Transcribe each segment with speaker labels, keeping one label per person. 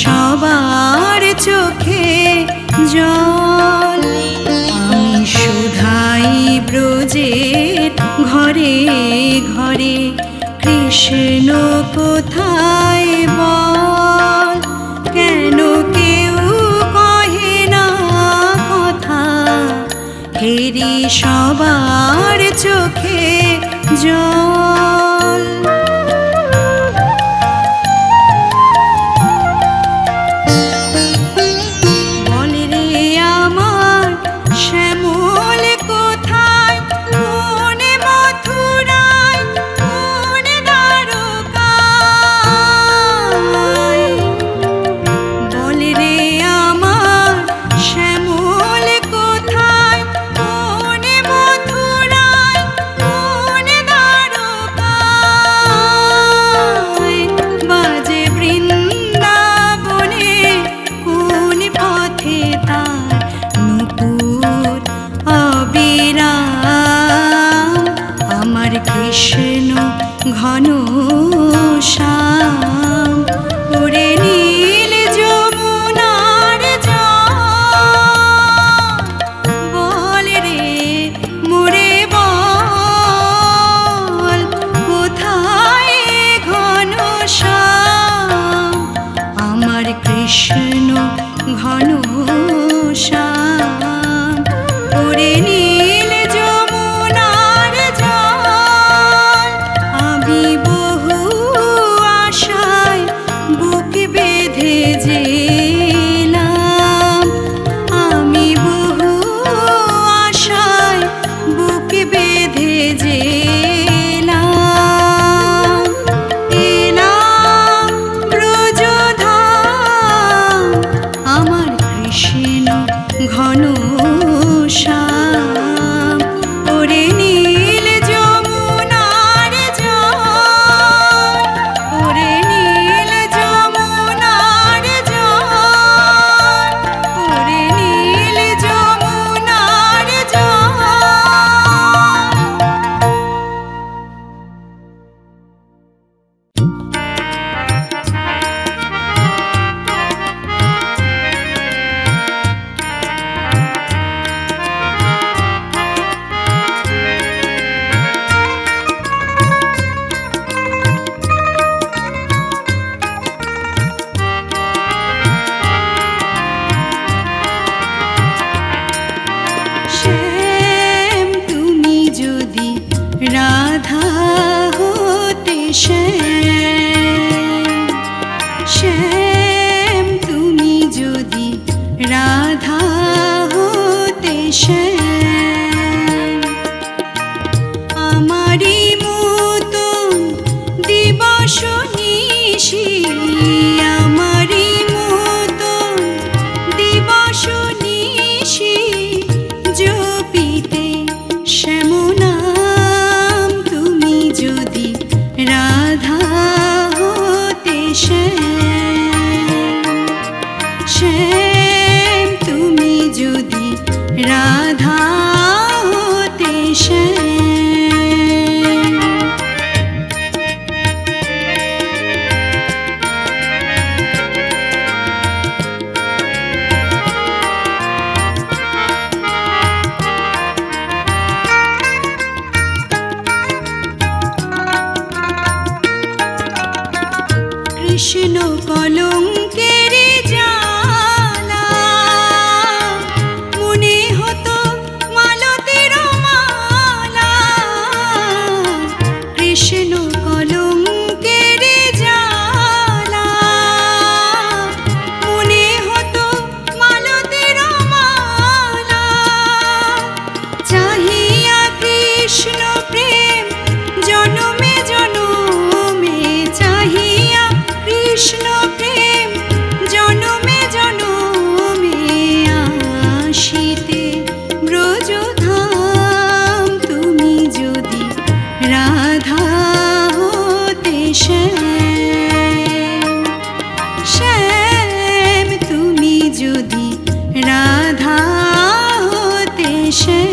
Speaker 1: সবার চোখে জল। আমি শুধাই ব্রজের ঘরে ঘরে, কৃষ্ণ কোথায় বল? কেন কেউ কহে না কথা, হেরি সবার চোখে জল। কৃষ্ণ ঘন শ্যাম, ওরে নীল যমুনার জল। বল রে মোরে বল, কোথায় ঘন শ্যাম? আমার কৃষ্ণ ঘন শ্যাম, ওরে নীল যমুনার জল। আমি বহু আশায় বুক বেঁধে যেলাম, আমি বহু আশায় বুক বেঁধে যেলাম। এলাম ব্রজধাম, আমার কৃষ্ণ ঘন শ্যাম, ওরে নীল যমুনার জল, ওরে নীল যমুনার জল, ওরে নীল যমুনার জল। শ্যাম তুমি যদি রাধা হতে, শ্যাম শ্যাম তুমি যদি রাধা হতে, শ্যাম আমারি মতন দিবস নিশি, আমারি মতন দিবস নিশি জপিতে শ্যাম নাম। তুমি যদি রাধা হতে, শ্যাম শ্যাম তুমি যদি রাধা হতে, শ্যাম। কৃষ্ণ কলঙ্কের জ্বালা, মনে হতো মালতের মালা। কৃষ্ণ কলঙ্কের জ্বালা, মনে হতো মালতের মালা। চাহিয়া কৃষ্ণ প্রেম জনমে জনমে, চাহিয়া কৃষ্ণ প্রেম জনমে জনমে, আসিতে ব্রজধাম। তুমি যদি রাধা হতে, শ্যাম শ্যাম তুমি যদি রাধা হতে, শ্যাম।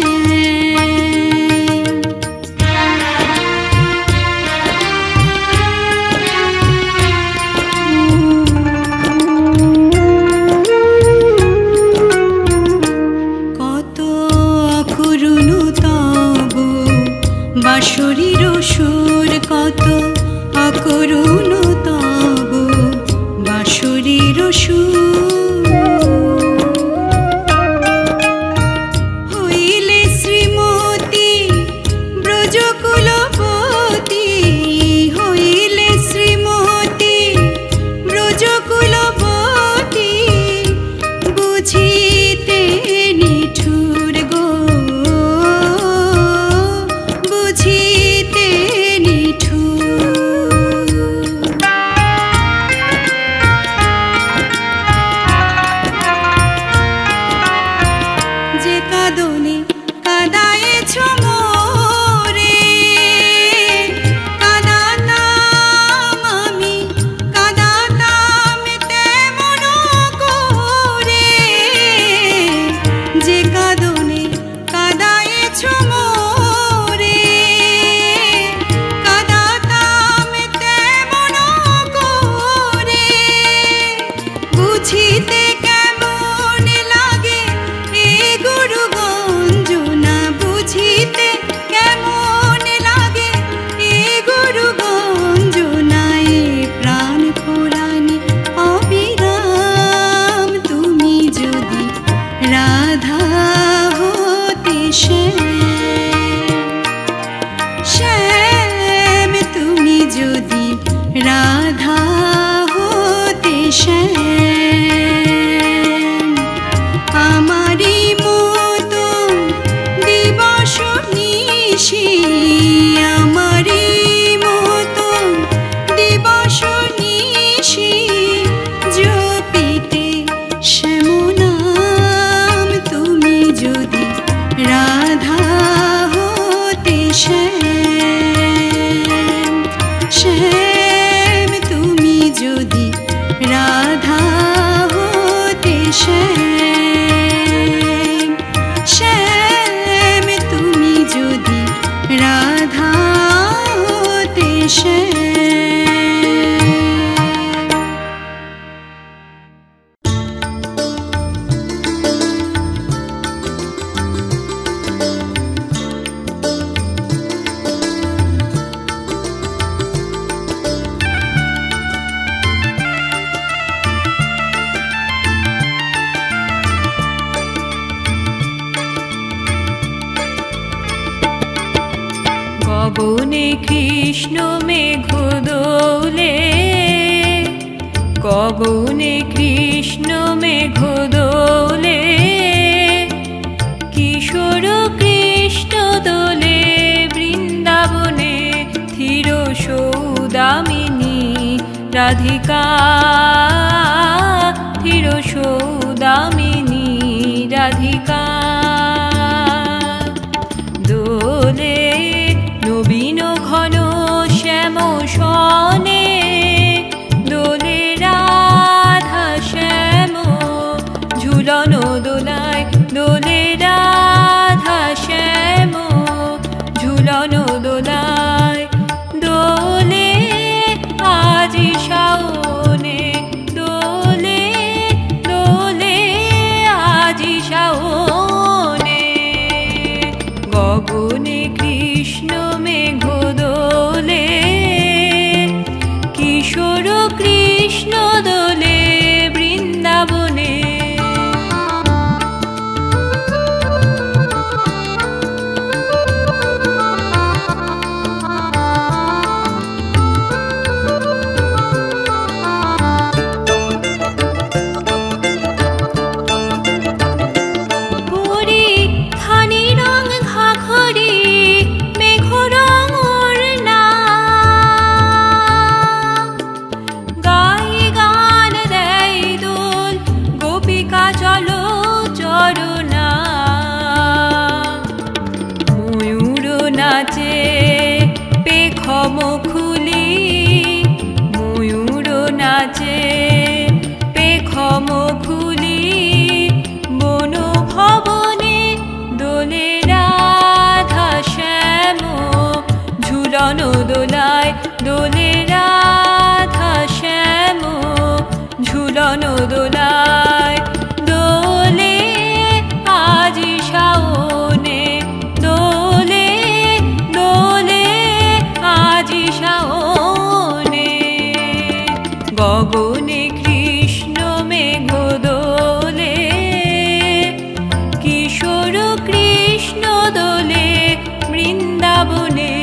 Speaker 1: শ্যাম তুমি যদি রাধা হতে শ্যাম, আমারই মতো দিবস নিশি, আমারই মতো দিবস নিশি জপিতে শ্যাম নাম, তুমি যদি রাধা হতে শ্যাম, শ্যাম তুমি যদি রাধা হতে শ্যাম, শ্যাম তুমি যদি রাধা হতে শ্যাম।
Speaker 2: গগনে কৃষ্ণ মেঘ দোলে, গগনে কৃষ্ণ মেঘ দোলে, কিশোর কৃষ্ণ দোলে বৃন্দাবনে, থির সৌদামিনী রাধিকা, থির সৌদামিনী রাধিকা। দোলে নবীন ঘন শ্যাম সনে, দোলে রাধা শ্যাম ঝুলন দোলায়, দোলে রাধা শ্যাম ঝুলন দোলায়, দোলে আজি শাওনে, দোলে দোলে আজি শাওনে। গগনে কৃষ্ণ মেঘ দোলে, কিশোর কৃষ্ণ দোলে বৃন্দাবনে। নাচে পেখম খুলি, ময়ূর নাচে পেখম খুলি, বন ভবনে দোলে রাধা শ্যাম ঝুলন দোলায়, দোলে রাধা শ্যাম ঝুলন দোলায়, দোলে আজি শাওনে, দোলে দোলে আজি শাওনে। গগনে কৃষ্ণ মেঘ দোলে, কিশোর কৃষ্ণ দোলে বৃন্দাবনে।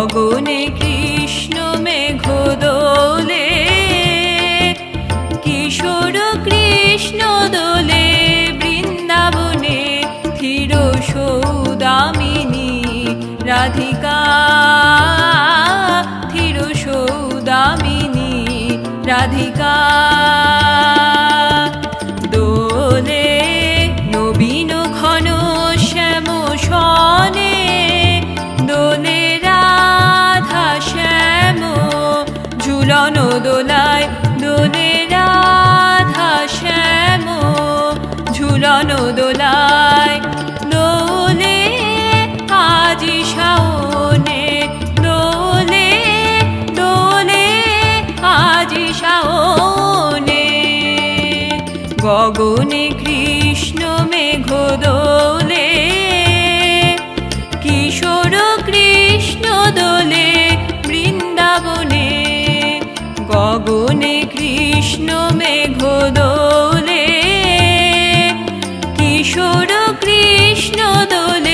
Speaker 2: গগনে কৃষ্ণ মেঘ দোলে, কিশোর কৃষ্ণ দোলে বৃন্দাবনে, ধীর সৌদামিনী রাধিকা, ধীর সৌদামিনী রাধিকা। দোলে নবীন ঘন শ্যাম সনে, দোলে রাধা শ্যাম ঝুলন দোলায়, দোলে রাধা শ্যাম ঝুলন দোলায়। দোলে আজি শাওনে, দোলে দোলে আজি শাওনে, গগনে কৃষ্ণ মেঘ দোলে, কিশোর কৃষ্ণ দোলে বৃন্দাবনে, গগনে কৃষ্ণ মেঘ দোলে, কিশোর কৃষ্ণ দোলে